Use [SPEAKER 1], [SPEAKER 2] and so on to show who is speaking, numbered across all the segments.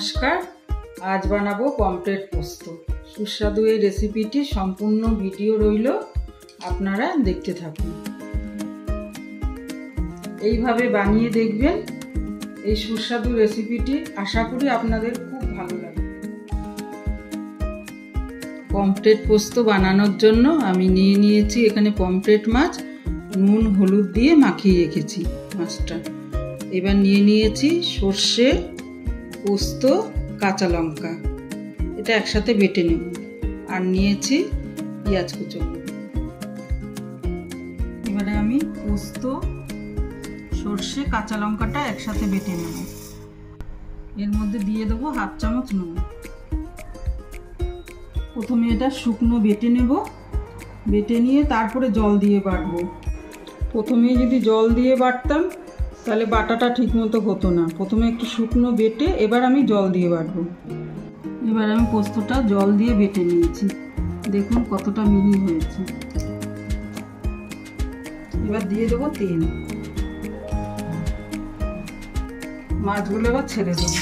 [SPEAKER 1] নমস্কার, আজ বানাবো পমফ্রেট পোস্ত। সুস্বাদু এই রেসিপিটি সম্পূর্ণ ভিডিও রইল, আপনারা দেখতে থাকুন। এইভাবে বানিয়ে দেখবেন, এই সুস্বাদু রেসিপিটি আশা করি আপনাদের খুব ভালো লাগবে। পমফ্রেট পোস্ত বানানোর জন্য আমি নিয়ে নিয়েছি এখানে পমফ্রেট মাছ, নুন হলুদ দিয়ে মাখিয়ে রেখেছি মাছটা। এবার নিয়ে নিয়েছি সর্ষে, পোস্ত, কাঁচা লঙ্কা, এটা একসাথে বেটে নেব। আর নিয়েছি পেঁয়াজ কুচনো। এবারে আমি পোস্ত, সর্ষে, কাঁচা লঙ্কাটা একসাথে বেটে নেব। এর মধ্যে দিয়ে দেবো 1/2 চামচ নুন। প্রথমে এটা শুকনো বেটে নেব, বেটে নিয়ে তারপরে জল দিয়ে বাটবো। প্রথমে যদি জল দিয়ে বাটতাম তাহলে বাটাটা ঠিক মতো হতো না। প্রথমে একটু শুকনো বেটে এবার আমি জল দিয়ে বাটবো। এবার আমি পোস্তটা জল দিয়ে বেটে নিয়েছি, দেখুন কতটা মিহি হয়েছে। এবার দিয়ে দেবো তেল, মাছগুলো এবার ছেড়ে দেবো।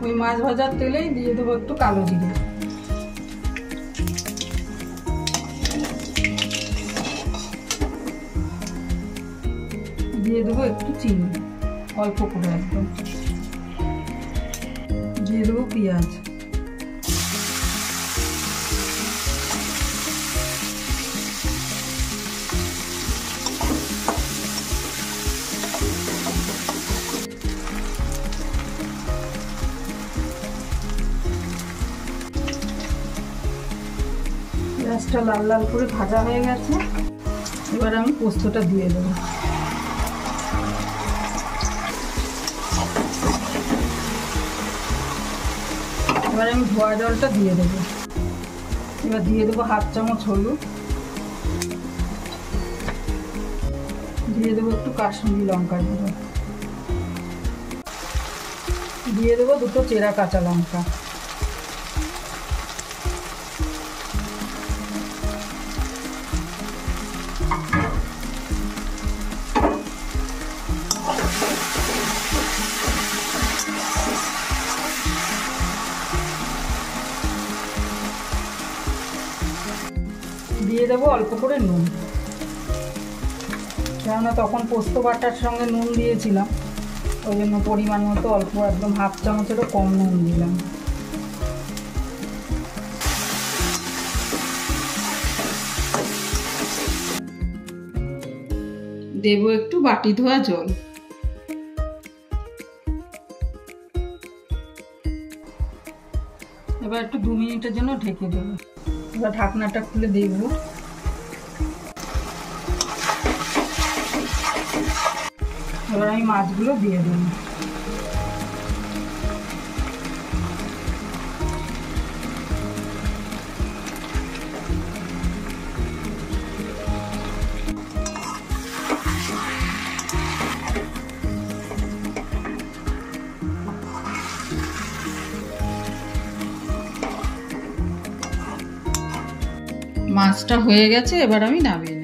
[SPEAKER 1] ওই মাছ ভাজার তেলেই দিয়ে দেবো একটু কালো জিরে, দিয়ে দেবো একটু চিনি অল্প করে, একদম দিয়ে দেবো পেঁয়াজ, পেঁয়াজটা লাল লাল করে ভাজা হয়ে গেছে। এবার আমি পোস্তটা দিয়ে দেবো। এবার আমি ধোয়া জলটা দিয়ে দেবো। এবার দিয়ে দেবো 1/2 চামচ হলুদ, দিয়ে দেবো একটু কাশ্মীরি লঙ্কার গুঁড়ো, দিয়ে দেবো 2 চেরা কাঁচা লঙ্কা, দিয়ে দেবো অল্প করে নুন, কেননা তখন পোস্ত বাটার সঙ্গে নুন দিয়েছিলাম, ওই জন্য পরিমাণ মতো অল্প, একদম 1/2 চামচেরও কম নুন দিলাম। দেবো একটু বাটি ধোয়া জল। এবার একটু 2 মিনিটের জন্য ঢেকে দেবো। এবার ঢাকনাটা খুলে দেখবো। এবার আমি মাছগুলো দিয়ে দেবো। মাছটা হয়ে গেছে, এবার আমি নামিয়ে